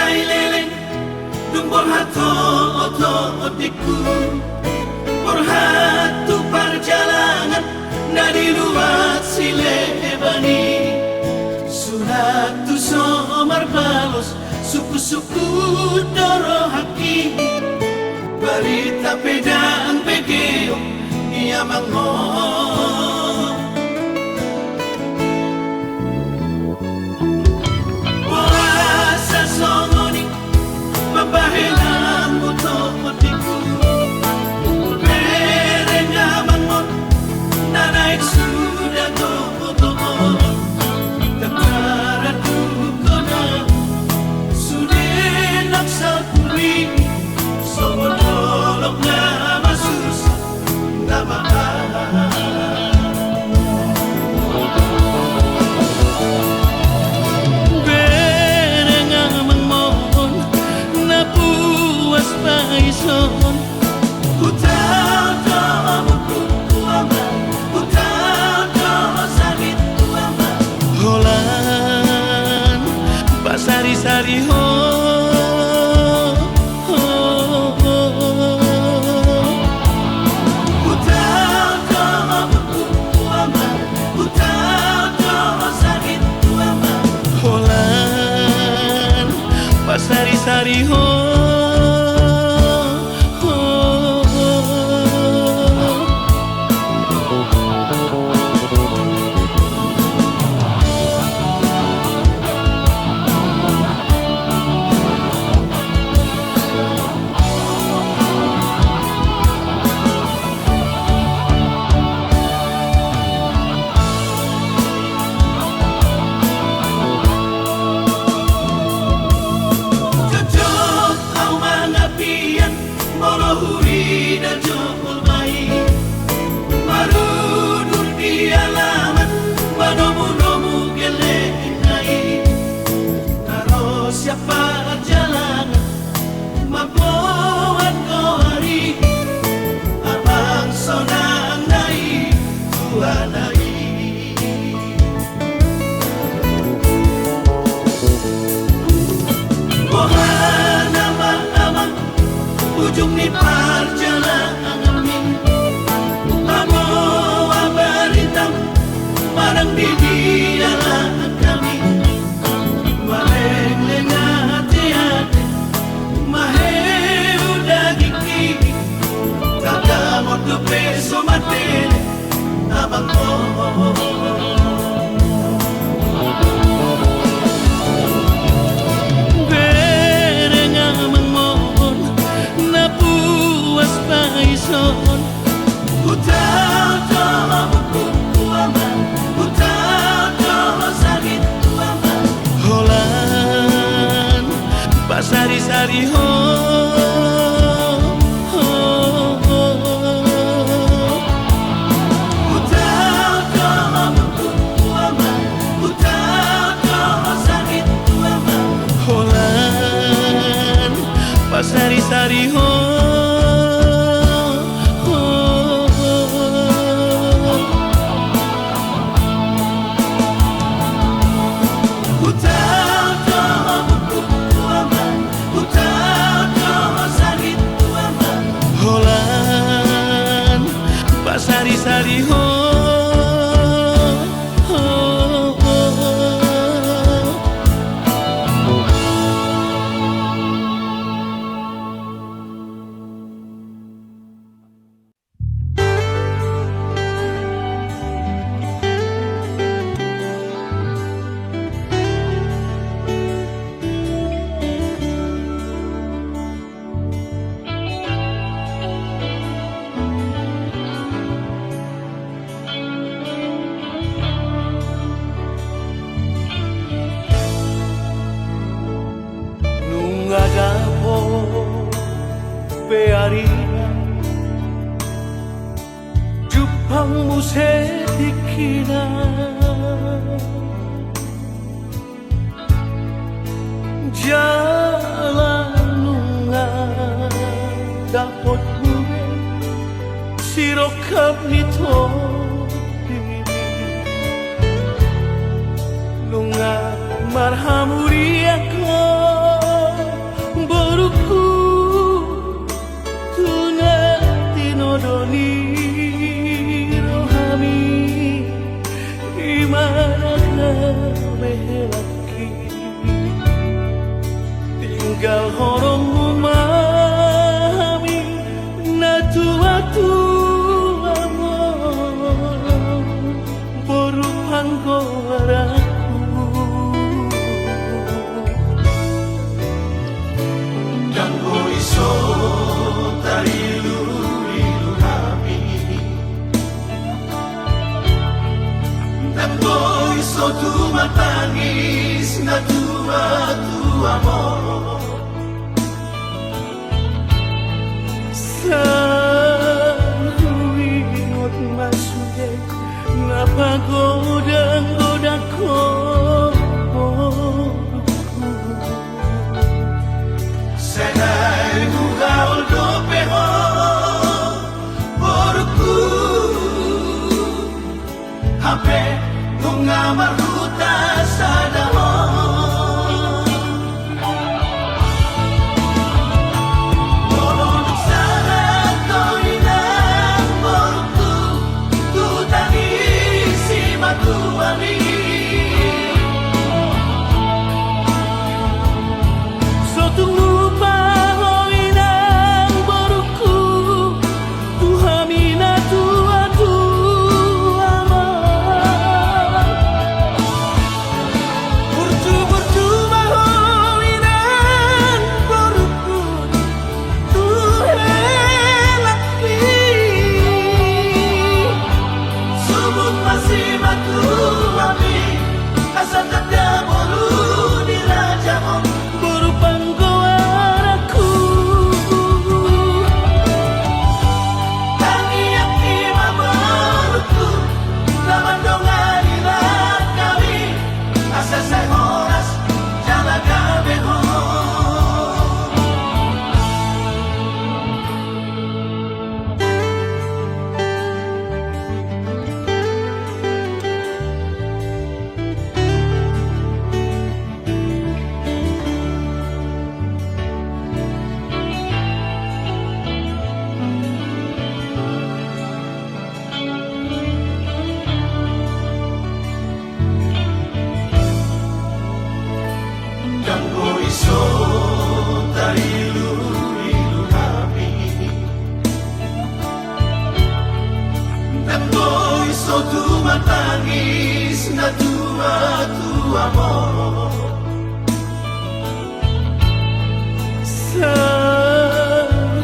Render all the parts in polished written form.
ay leleng dung borhato oto otiku borhatu perjalanan dari luar silebani sunatu somar balos suku-suku doro haki barita pedang pegeo ia mango puasa songoni mabahelan buto motiku berenga mango nanaik sudah to takara dukona sudenak sapuri somololok na masus nama berenga mangmon na puas paison utau to kuama utau to sakit kuama holan pasari-sari ho sari-sari ho huri dan jokul mai marunur di alamat manomu-nomu geleinai karo siapa jalan mapoan kohari abang sonang nai tuanai mohana amang ujung ni perjalanan Amo abaritam marang di dalam kami maleng hati-hati mahe udah gigi kata mau ke peso matene abang paison utau to kuama utau to sakit kuama holan pasari-sari ho utau to kuama utau to sakit kuama holan pasari-sari ho sari-sari ho bearina jupang musetikina jalan nunga dapat gue sirokap nito nunga marhamuri ako na tu amor. Sa tuwing masulit, napagoda-goda ko. Senai bugaul do peho porku hape bunga maruta sadamo molon sana ko inang porku tu tani si matuani. So tunggu So tu matangis na tu amor. Sa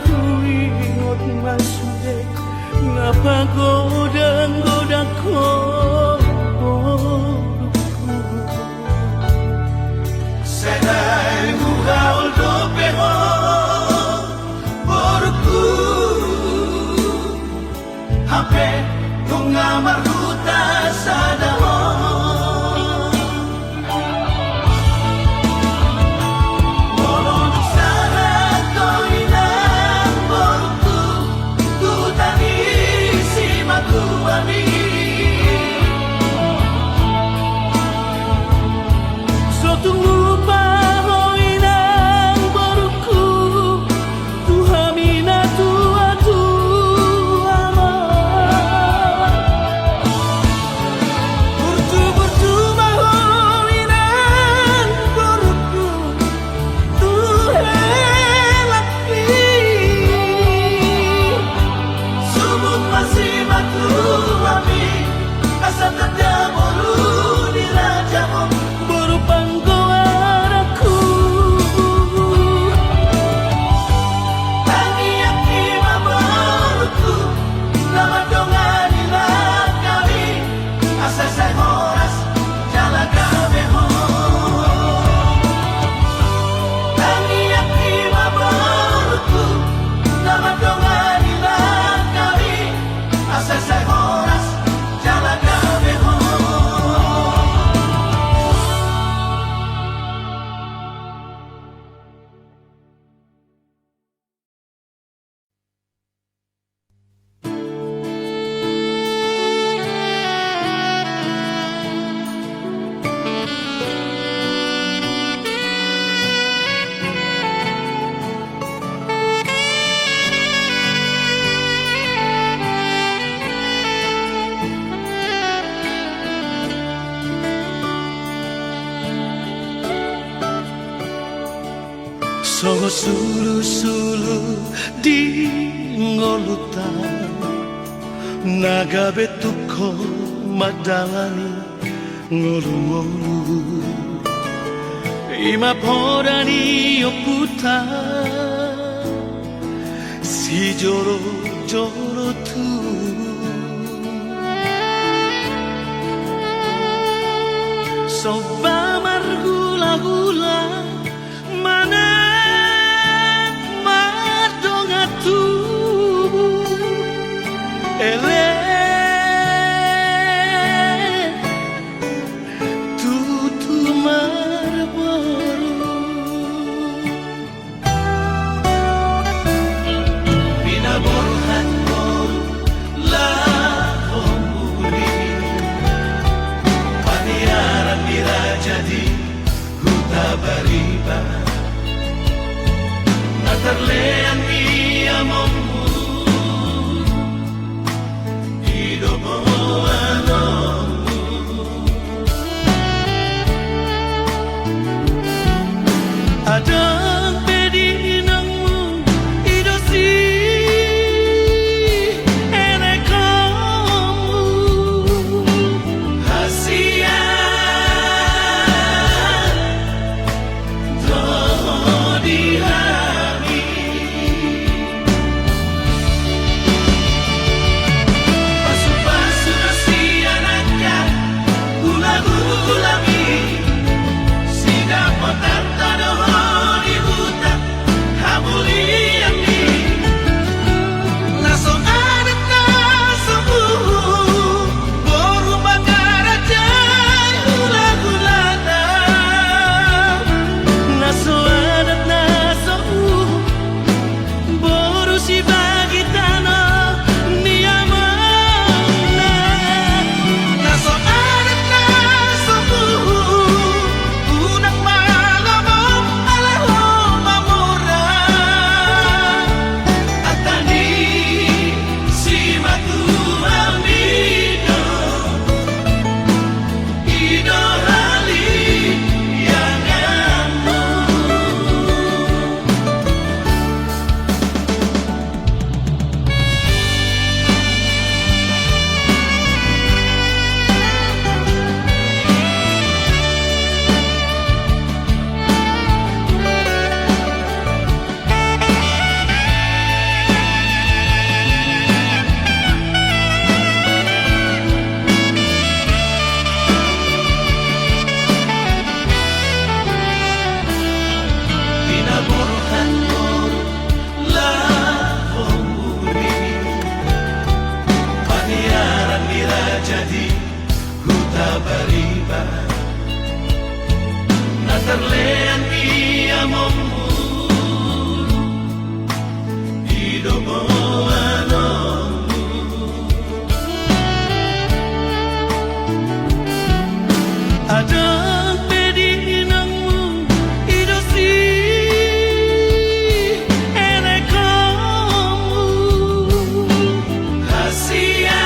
tuwing masulit, napagoda-goda ko. Senai bugaul do peho porku hape bunga maruta sadamo molon sana ko inang porku tu tani si matuani. So tunggu Songo sulu-sulu di ngolutan naga betuko madalani ngolu-ngolu ima podani oputa si joro-joro tu soba margu jadi huta bariba na terlean ia momu hidup anomu Adang pedinangmu idosi enekamu hasia di hati pasu-pasu nasi anaknya ulang-ulangi sida potar tadoh di hutan hamulian di naso adat naso boru bangaraja ulang-ulana naso adat naso boru si bagi tanah niamana naso adat naso unang malamom alaho mamura atani si matu amido ido hali yang amo Pinaboruhan mo lahomuri Paniaran nila jadi huta bariba na terlean ia momu hidup anomu Adang pedinangmu idosi enekamu hasia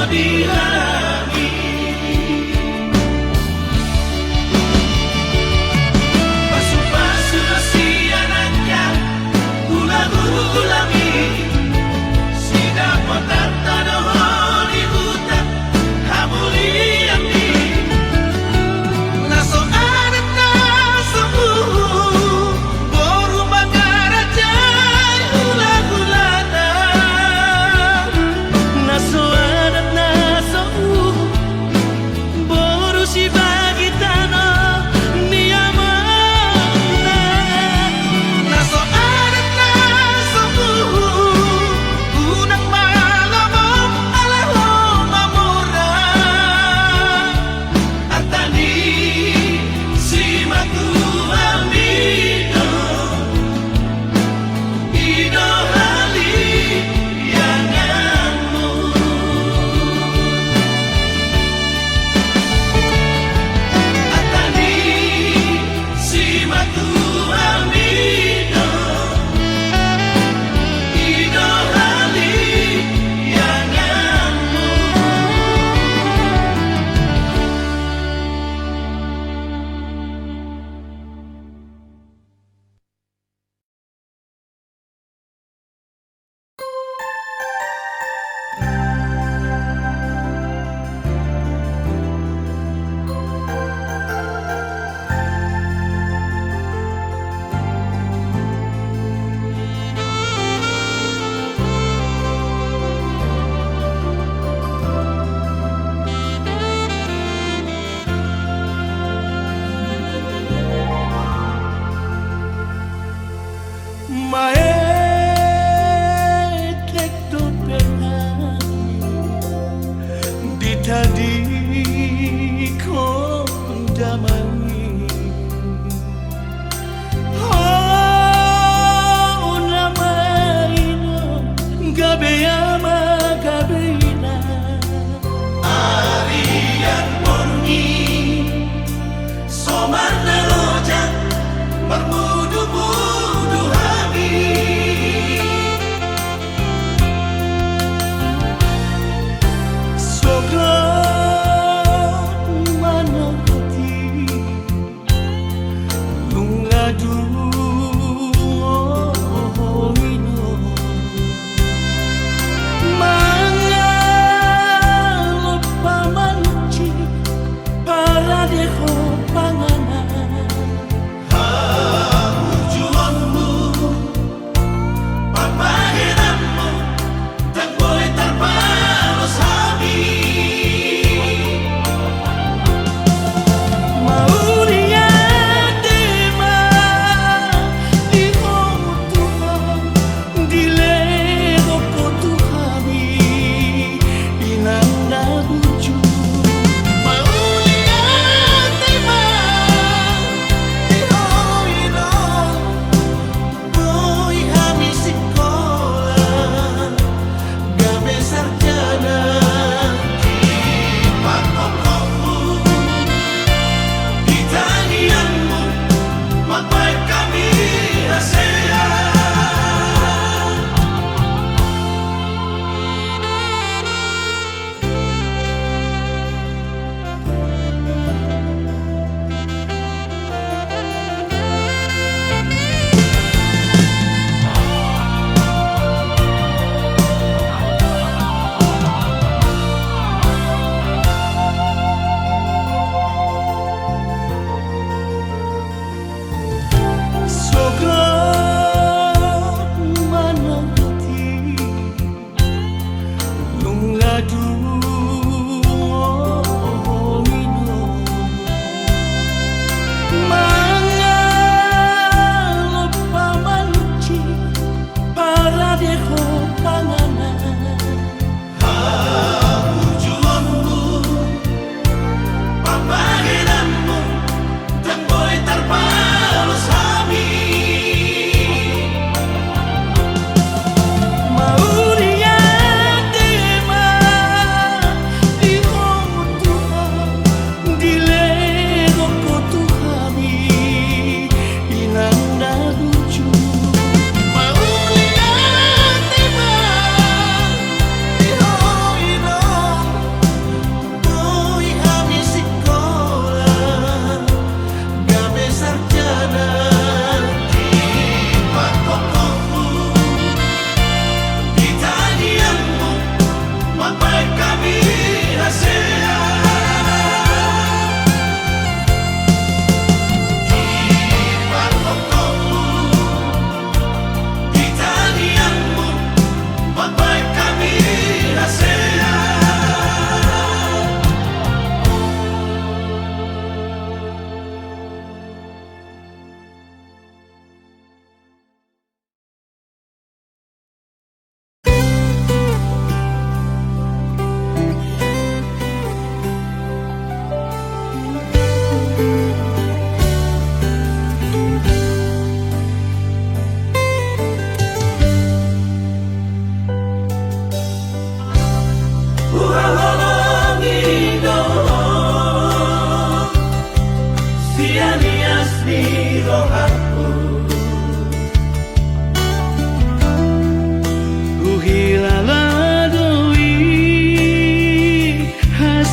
di hati pasu-pasu nasi anaknya ulang-ulangi sida potar tadoh di hutan hamulian di naso adat naso boru bangaraja ulang-ulana naso adat naso boru si bagi tanah niamana naso adat naso unang malamom alaho mamura atani si matu amido ido hali yang amo atani si matu amido ido hali yang amo Maetrek do penani ditadi kondamani unamaino gabeama gabeina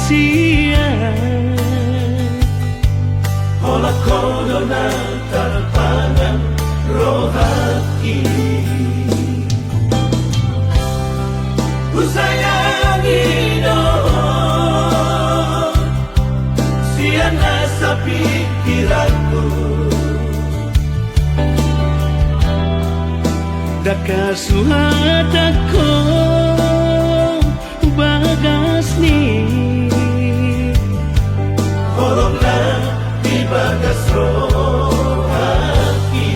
Asia Hola kodona tarpangan rohati Ku sayangi doh Siana sa pikiranku Daka suhat ako bagas ni Horong na di bagas rohati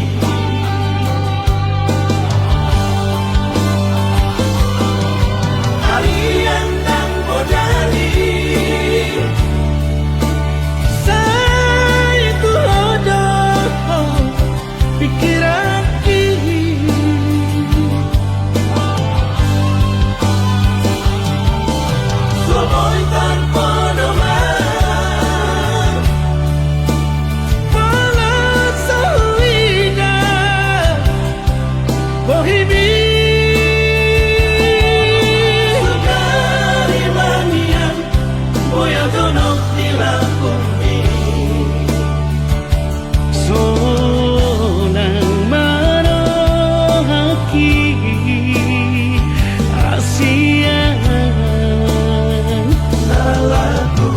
Harian ng bodali Saya ku hodoh pikiran ini Suamoy tanpa naman Walau sawina Bohimi Sugari manian Boya donok nila kumi Sonang manohaki Asia Salahku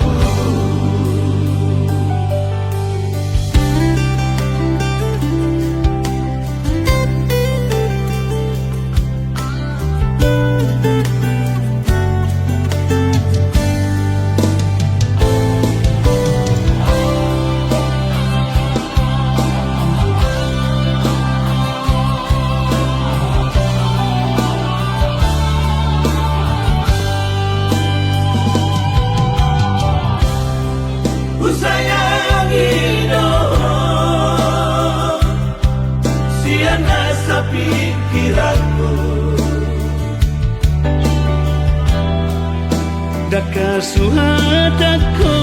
Ku sayangi doh Siana sa pikiranku Daka suhat ako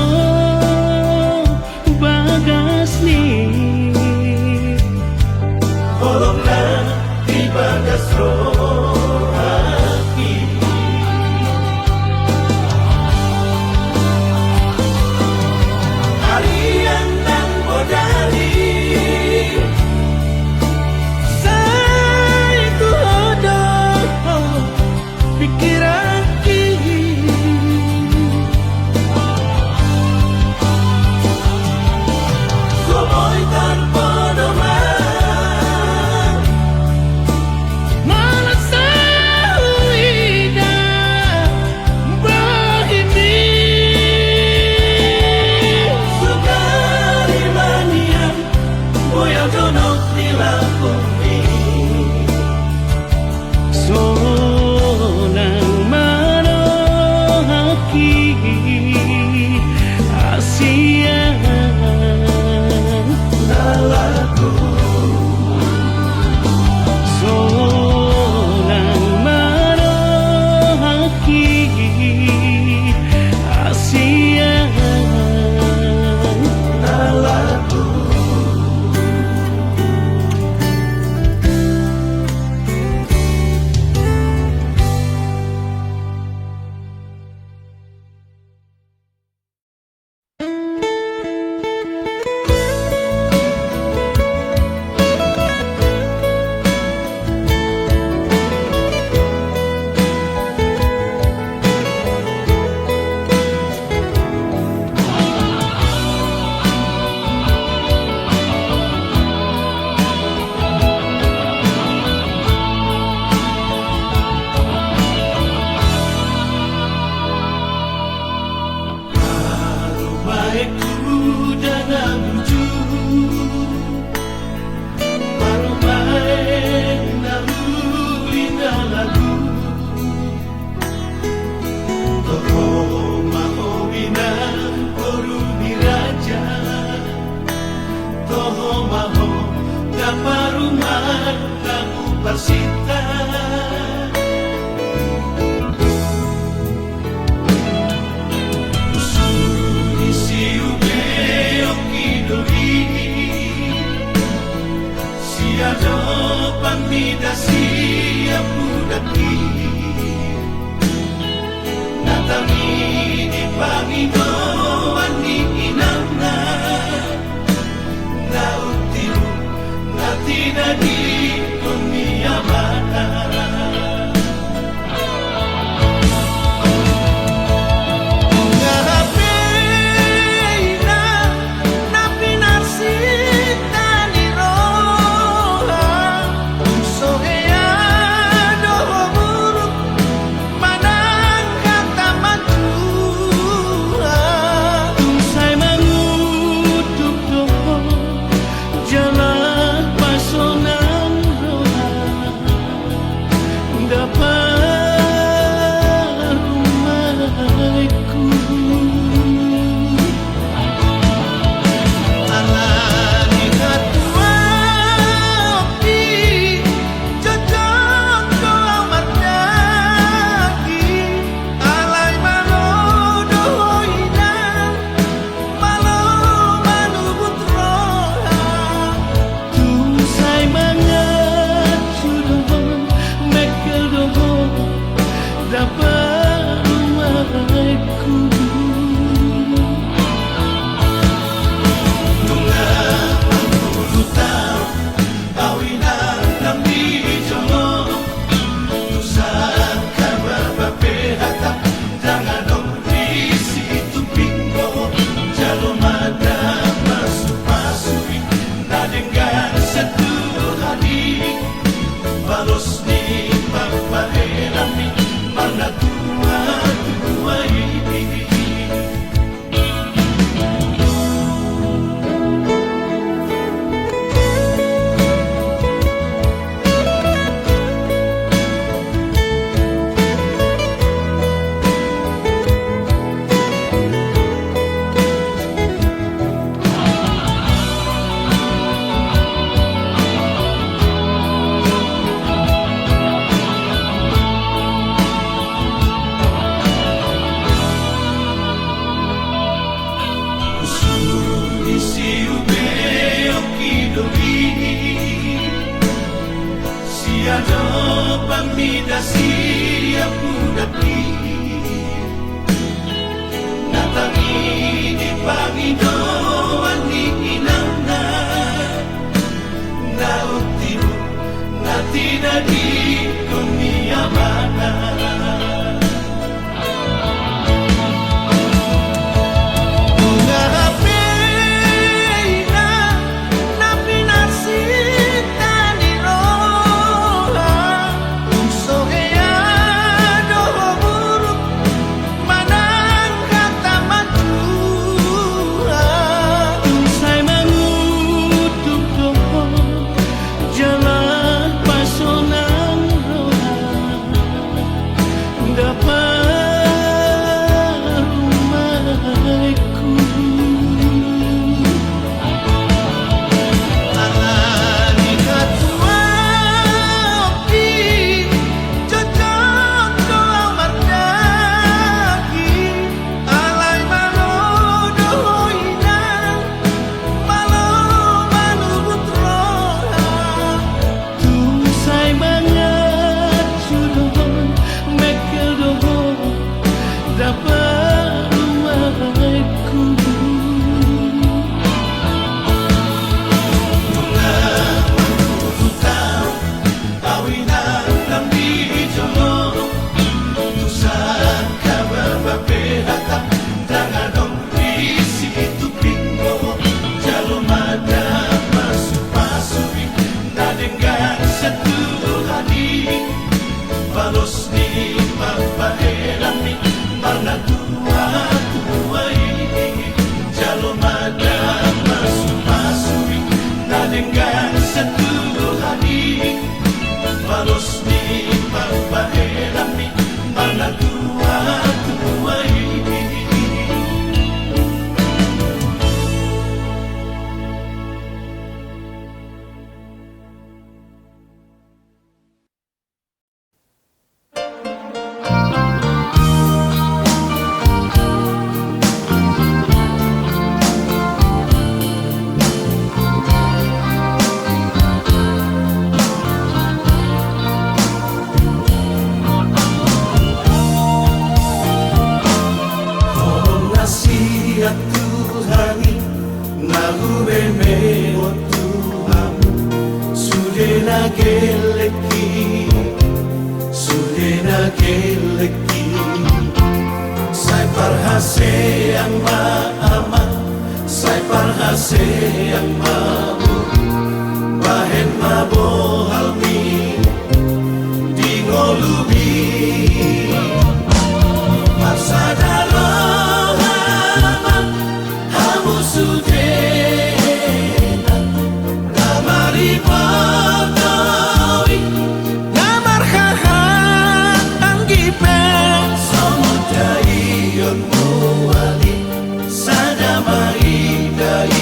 bagas ni Horong na di bagas rohati Harian ng bodali Saya ku hodoh pikiran ini Suamoy tanpa naman Malah sawina Bohimi Sugari manian Boya donok nila kumi Sonang manohaki Asia Salahku Sonang manohaki Asia Salahku Baikku dalam wujud Baru baik naluri lagu Toho maho binang koru diraja Toho maho daparuman kamu pasita Pamida siap budaki Natami di pangin tiada pamida siap dapi natangi di pangidoan di inangna na utimu na tidak di dunia mana Balos ni mapahelami Marna tua ini Jalo mada masuk-masuk Nadenggan satu hari Balos ni mapahelami Marna tua ini Tuhani nagube me o Tuhamu sudena geleki sai parhase yang maama sai parhase yang mau bahen mabohalmi di ngolubi masadalo Sudena Namari Padawi Namar Haha Anggipe Somodai Yon Muali Sadamai Dai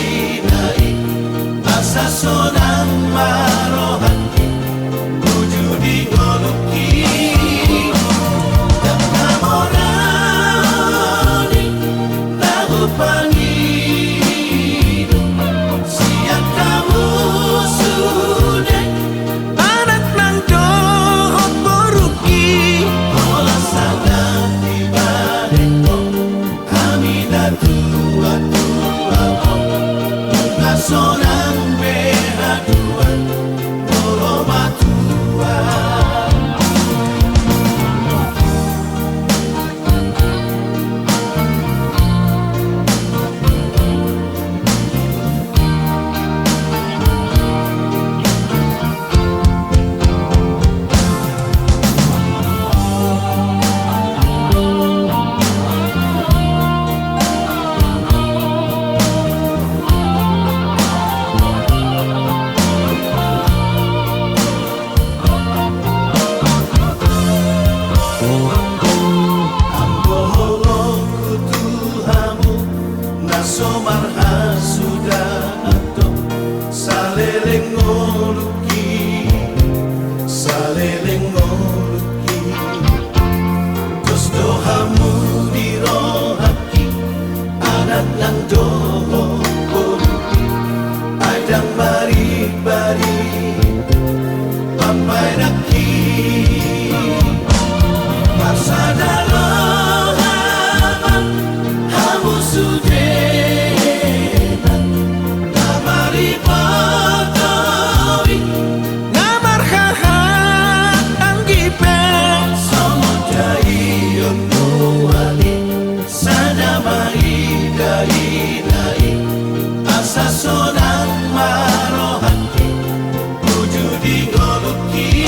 Asa Sonang Marohati Wujudi Goluki Dan Namorani Nagupangi Sonang behaduan Olomatua Bari, sampai nak maidai-dai asa sonang marohati wujudi ngoluki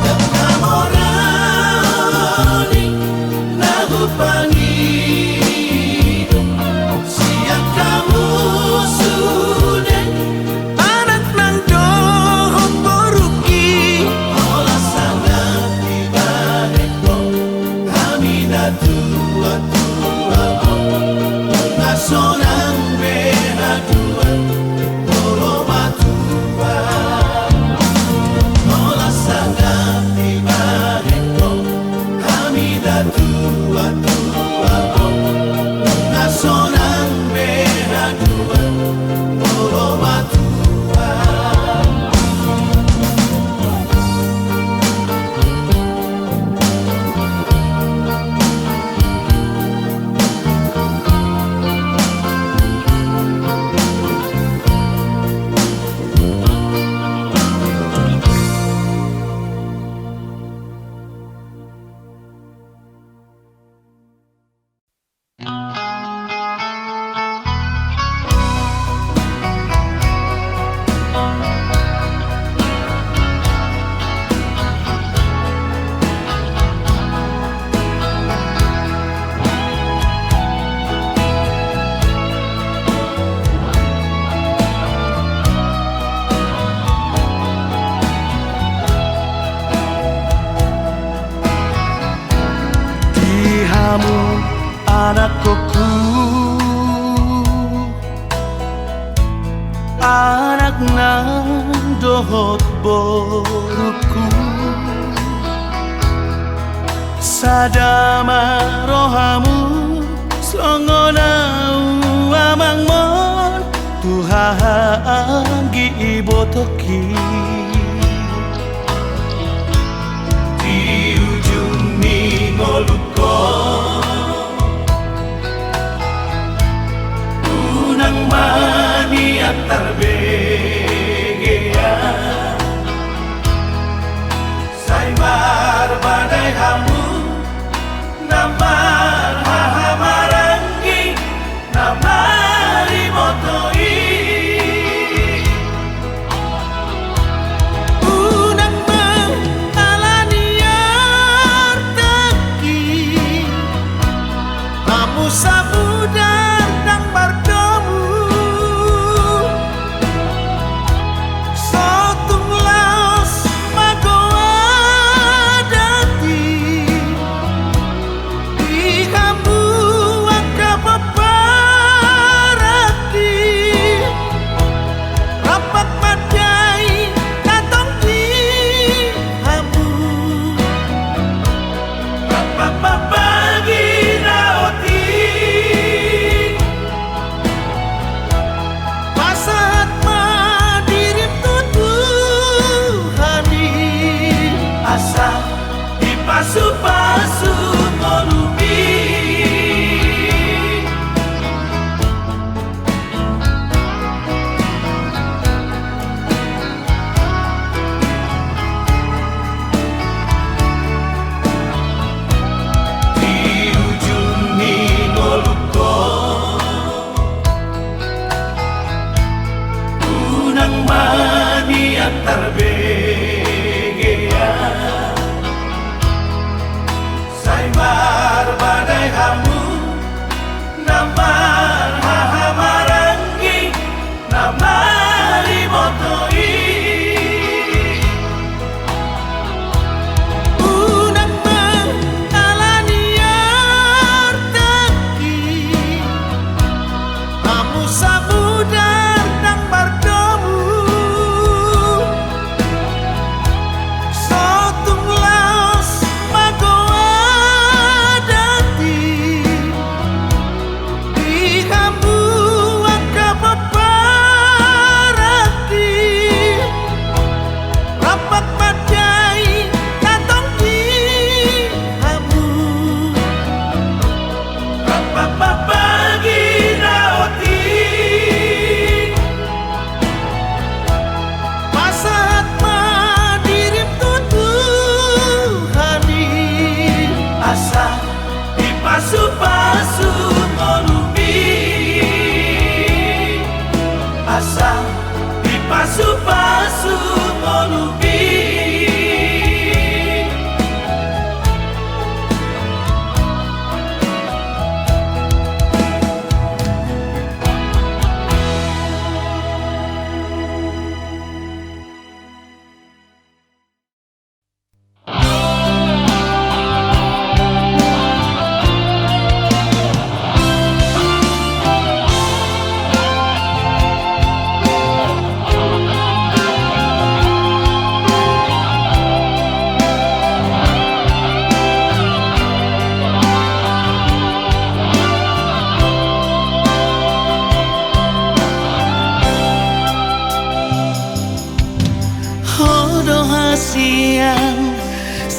dan namorani nahupangi siang kamu sudah anak nang dohong boruki olah sangat tiba-tiba kami tua-tua sonang behadua tolo matua olah sangat tiba-tiba kami tua-tua sonang behadua tolo matua. Dihamu anakku, anak nang dohot boruku sadama rohamu songonau amang mon Tuhan gi ibotoki Di ujung ningoluko unang mani antar begea saimar badai hamu namar hahamarangi namari motoi unang mengalaniar teki kamu sabudar nang bardomu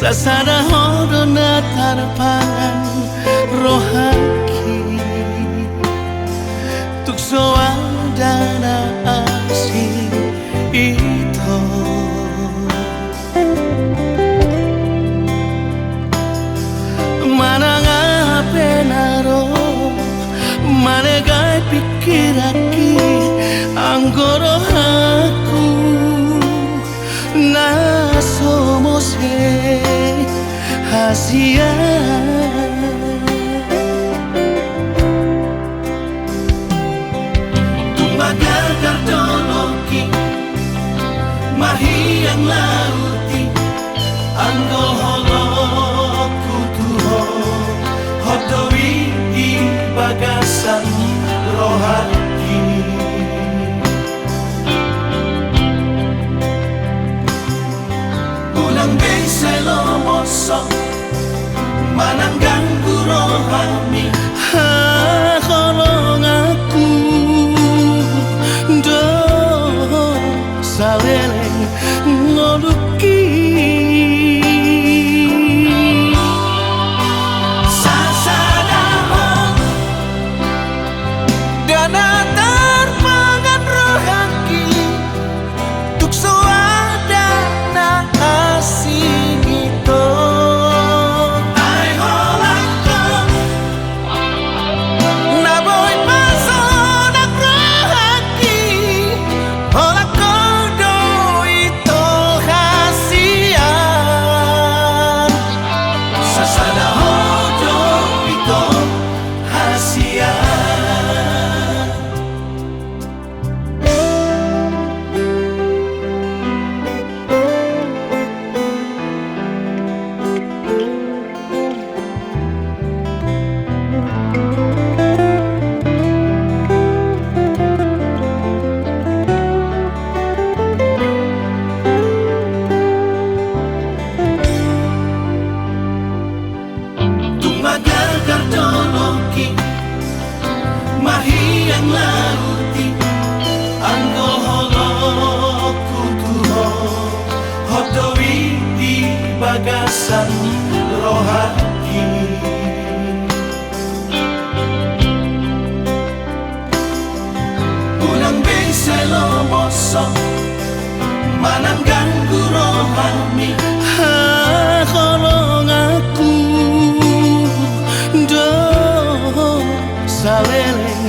Sasada hodo na tarpangan rohaki Tukso dana asing ito Mana nga penaro Manegay pikiraki Ang gorohaku Na somos hasia Tumbaga kardoloki Mahiyang lauti Ang goholoku tuho Hodowi di bagasan rohaki Ulang beselo mosok Mananggang rohani Hakolong aku Do saleleng ngoluki Sasadahon Dana tarpangan rohaki Tukso ada na asing ito Kardoloki Mahiyang lauti Ang goholoku tuho Hodowi di bagasan rohaki Ulang beselo mosok Mananggang rohani Hakolong aku Do saleleng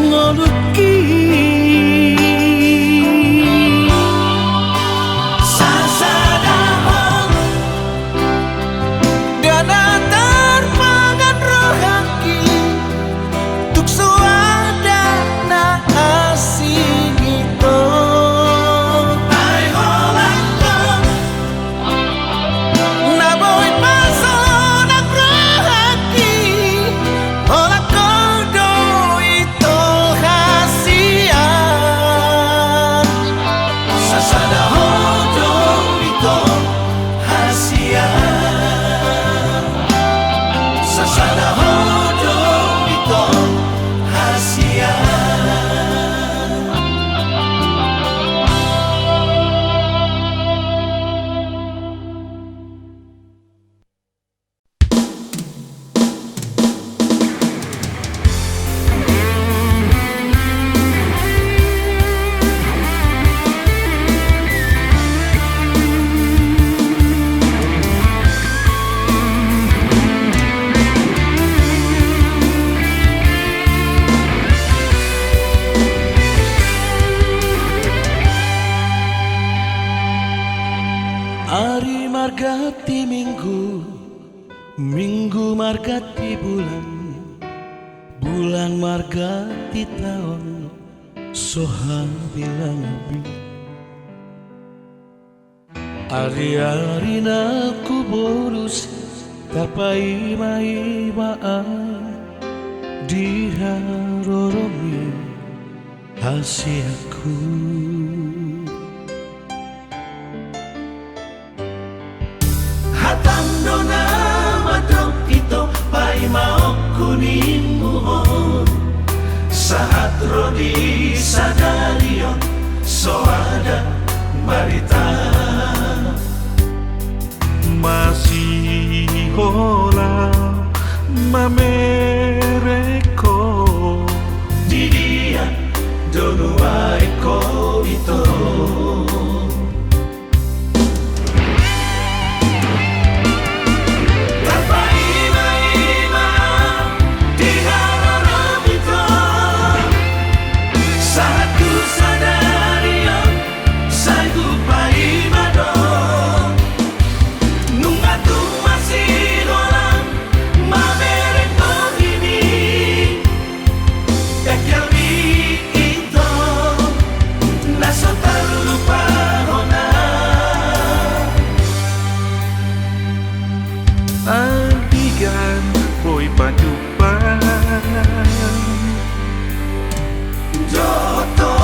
ngoluki Sasadahon Dana tarpangan rohaki Tukso ada na asing ito Ay holangkong Naboy paso ng rohaki Hola kodo ito hasian Sasada hodo ito hasian Sasada hodo ito hasian Hari margati minggu Minggu margati bulan Bulan margati tahun Sohan bilang lebih Hari-hari naku bolos Tapai maibaan Diharoromi hasiaku Hatando na madok ito Pai maok kunin muhon Saat rodi sadarion So ada marita Masih mamereko di dia donua eko ito tanpa ima-ima di hararam ito saat ku sadari saya ku paima dong nunga tu masih orang mamereko ini ekelmi ito nasa terlupa hona Antigan boy padupan joto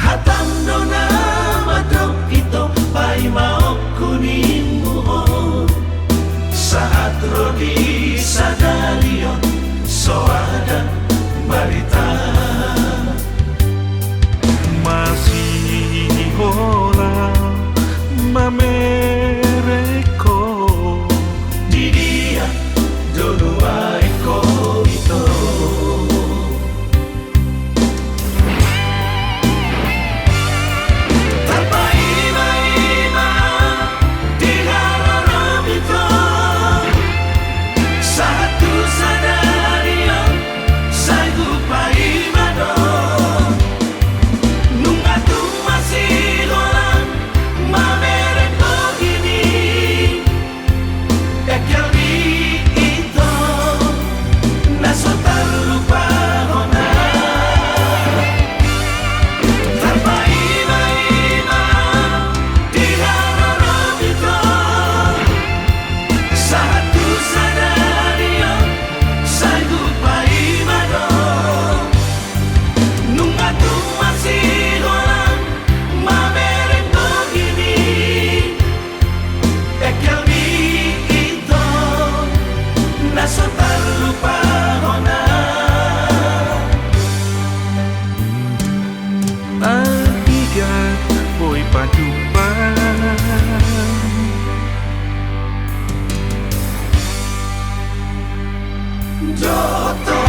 hatam dona madok ito pai maok kuningmu saat rodi sadarion so ada balita masih orang mamereko di dia donua eko ito tanpa ima-ima di hararam ito saat ku sadari saya ku paima dong nunga tu masih orang mamereko ini ekelmi ito nasa terlupa hona tanpa ima-ima di hararam ito saat ku sadari saya ku paima dong nunga tu masih orang mamereko ini ekelmi ito nasa terlupa hona Antigan boy padupan joto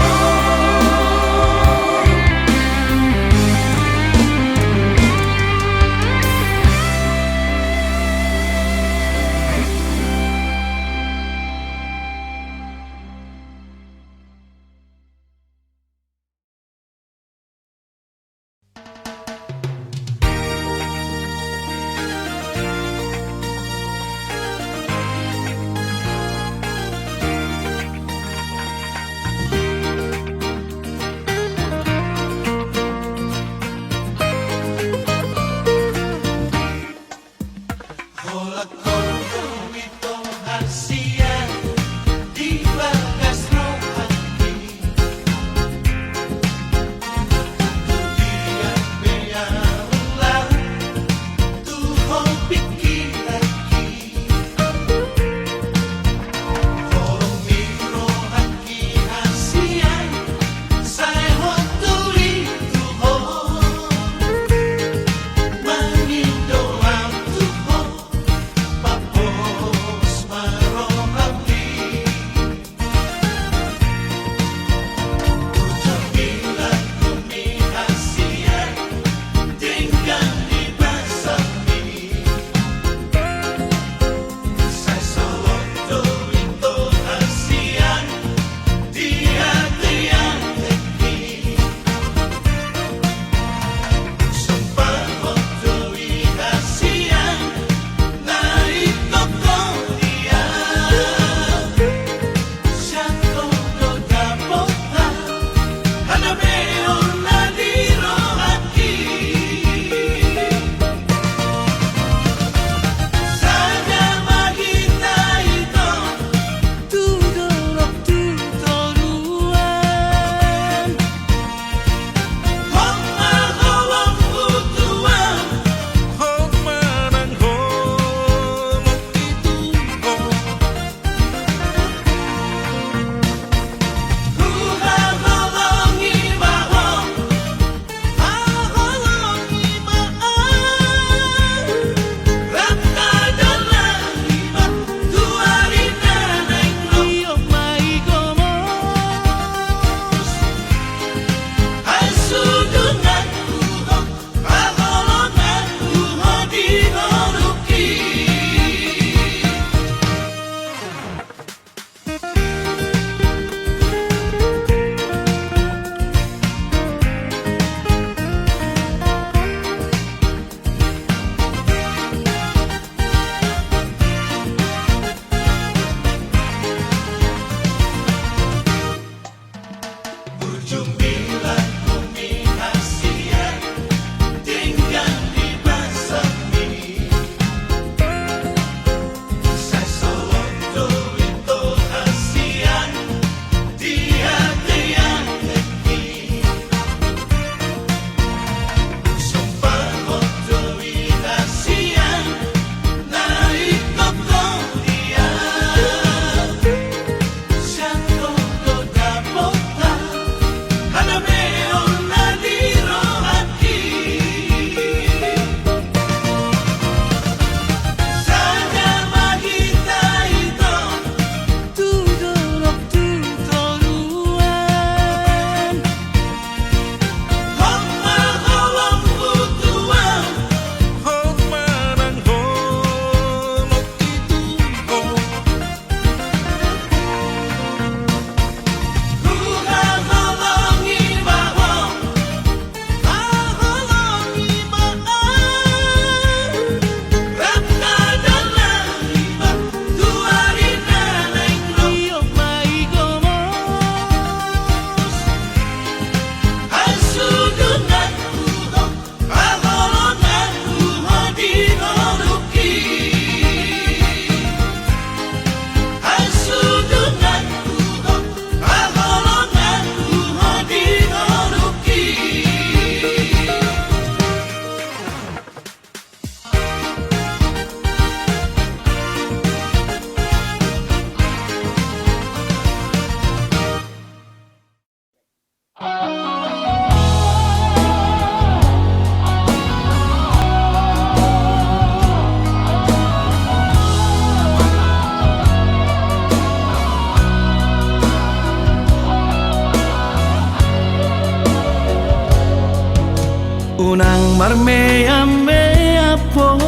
mea mea po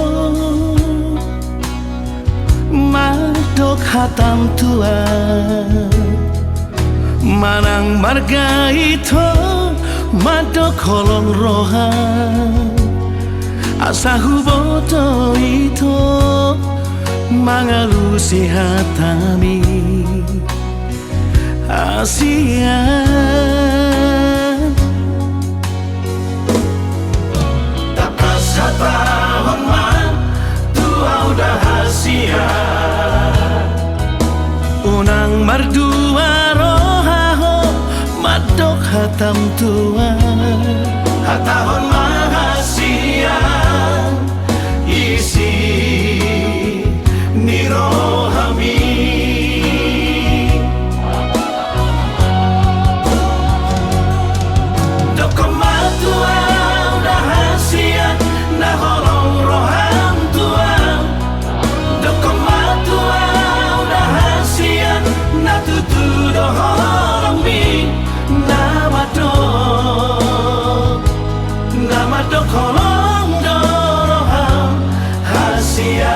madok hatam tua manang marga itu madok kolong roha asa huboto itu mangalusi hatami Asia Tahun man tua udah hasia unang mardua rohaho madok hatam tua tahun mahasia isi nirohami dokomatua udah hasia nah holong roham tua dokomatua udah hasia nah tutu doholong mi nama dok holong doroham hasia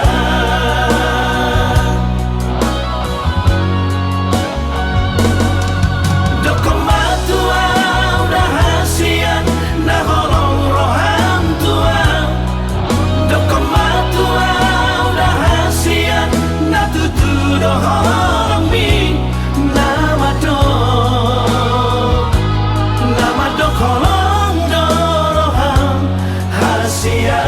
dokomatua udah hasia nah holong roham tua dokomatua udah hasia nah tutu doholong mi nama dok holong doroham hasia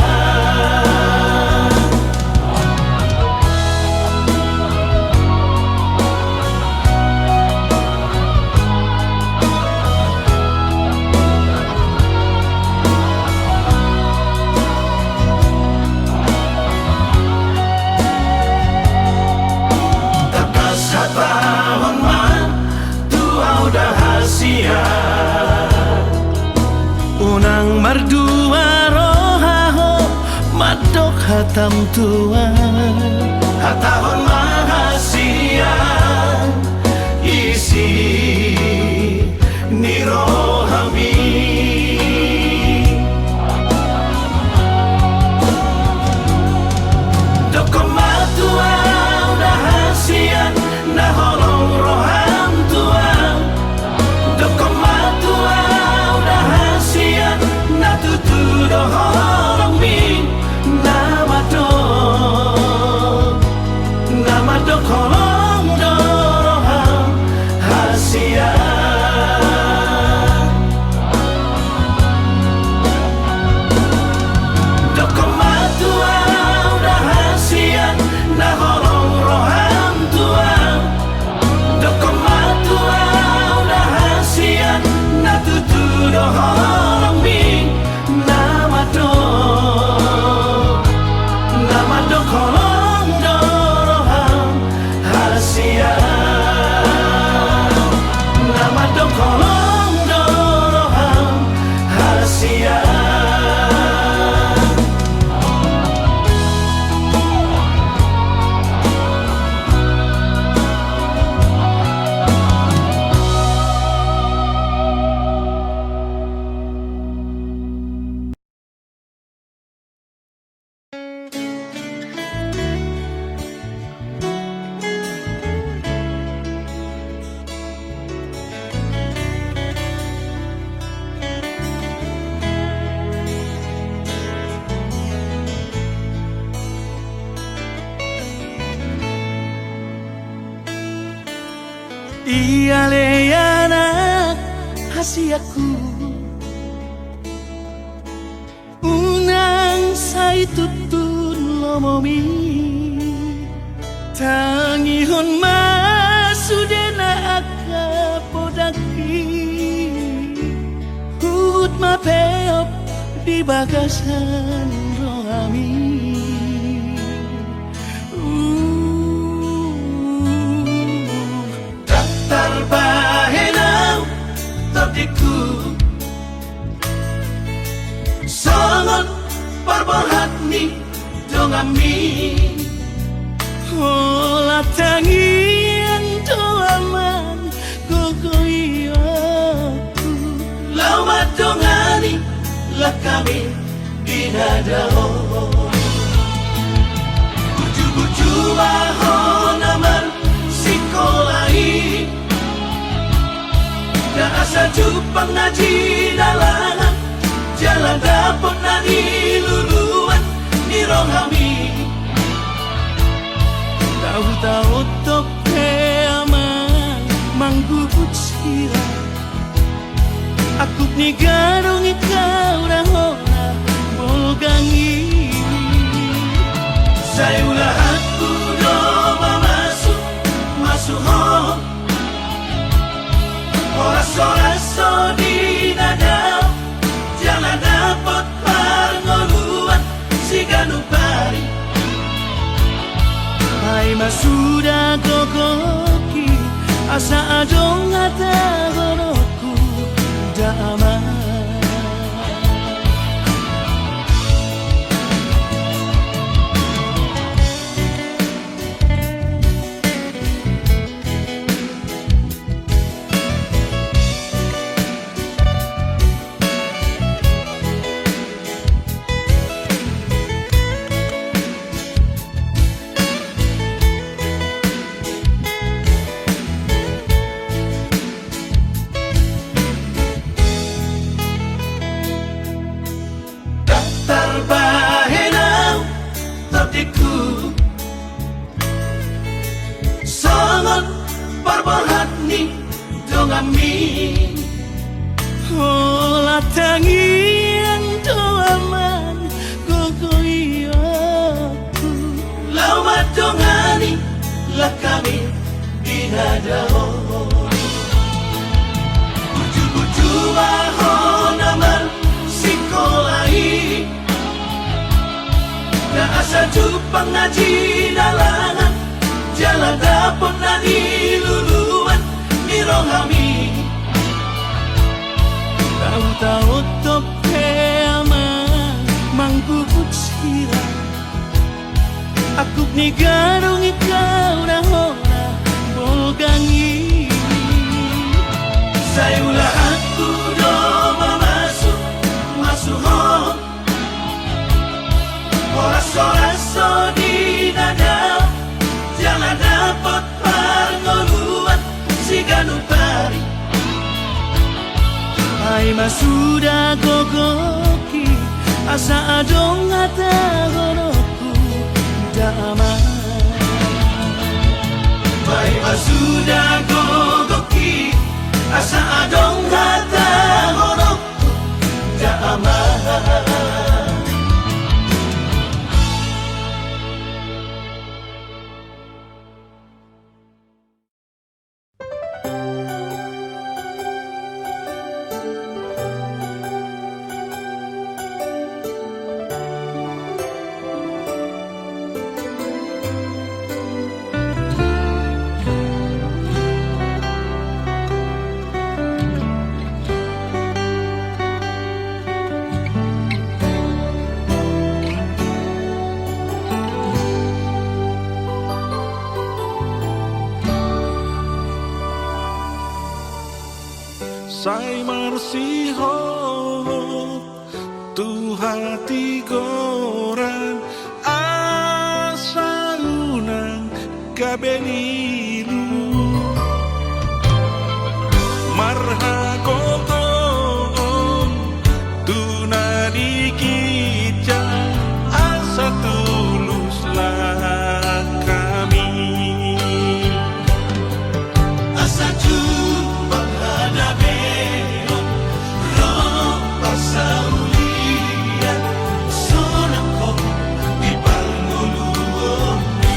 tahun man tua udah hasia unang mardua rohaho madok hatam tua tahun mahasia isi nirohami dokomatua udah hasia nah holong roham tua dokomatua udah hasia nah tutu doholong mi nama dok holong doroham hasia dokomatua udah hasia nah holong roham tua dokomatua udah hasia nah tutu doholong mi nama dok holong doroham hasia nama dok holong doroham hasia Iya leyana hasiaku unang say tutun lomomi tangihon masudena aka podaki hut mapeop di bagasan rohami Tarbahenau tadiku sangat perbahat ni dongami Ola tangian doaman gogoyaku Lama dongani lah kami dinadao buju-buju mahon naman sekolai na asa jupang ngaji dalangan jalan dapot na niluluan ni rohami tahu-tahu tok aman manggubut sila aku ni garong ikaw rahona bolgangi saya ulahan kudo masuk ho oras-oras di nadao jangan dapat pangoluan si ganupari Hai masuda kokoki asa adong hata horoku damai terbahenau tatiku sangat berberhat ni dongami Ola tangian doaman gogoiaku lama dongani lah kami dinadao buju-buju mahon naman sekolai na asa jupang ngaji dalangan jalan dapot na niluluan ni rohami tahu-tahu tok aman manggubut sila aku ni garong ikaw rahona bolgangi saya ulahan kudo masuk ho oras-oras di nadao jangan dapat pangoluan si ganupari Hai masuda gogoki asa adong hata horoku damai Baik sudah gogoki asa adong hata horoku damai Sai marsiho tu hati goran asa unang kabenilu marha koton tu nadikija asa tuluslah kami asa jumpa hadapi Saulian sonako di palnguluoni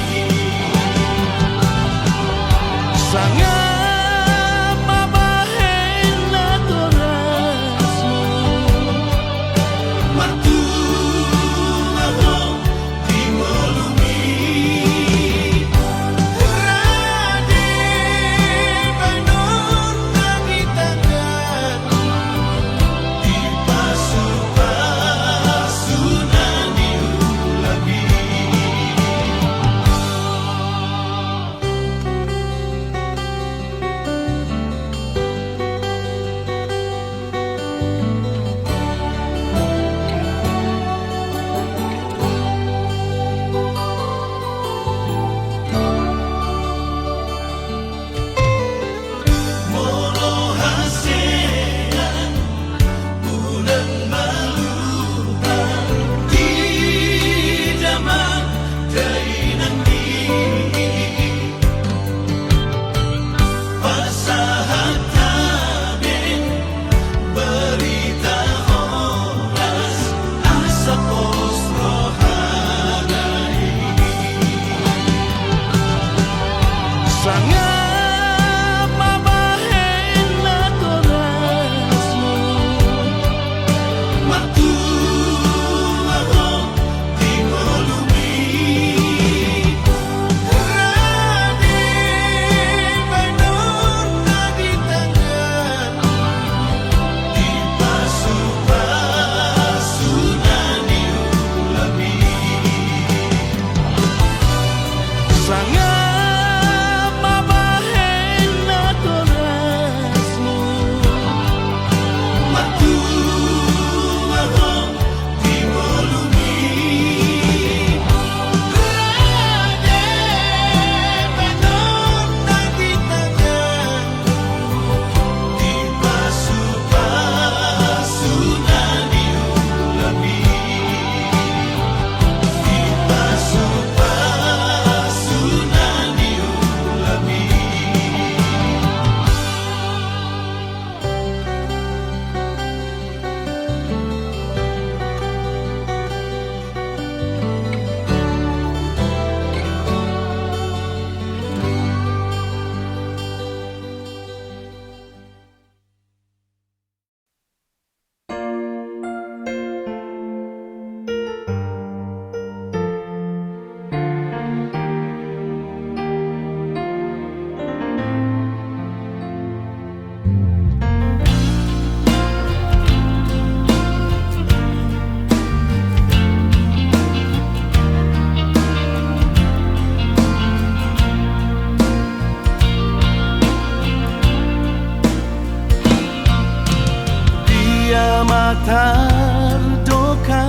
Matar doka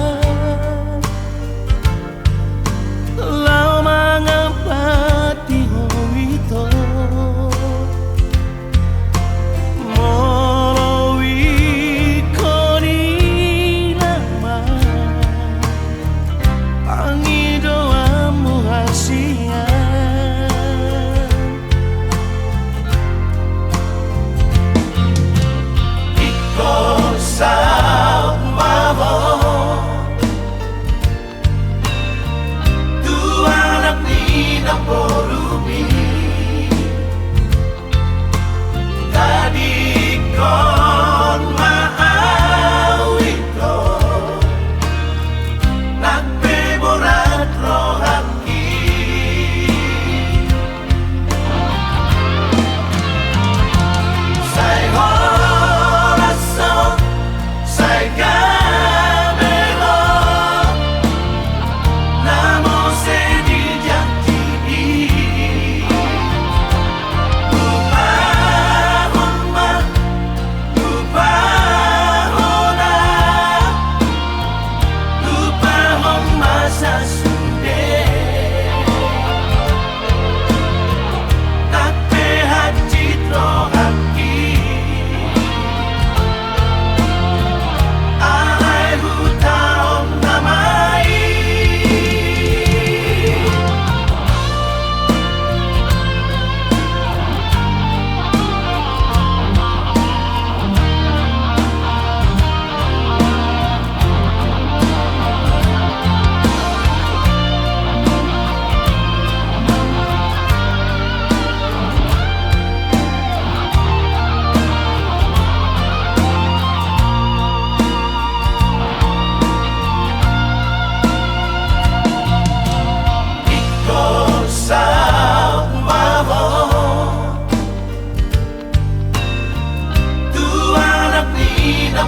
lau mangapati hoito molowi koni lama pangidoamu hasia Sao mavo tu anak ni na porumi tadi kon maawito nagbeborat rohaki say corazón say camelo namo se di janji lupa homa lupa hona lupa homa sasunde nape hati trohaki Sao mavo tu anak ni na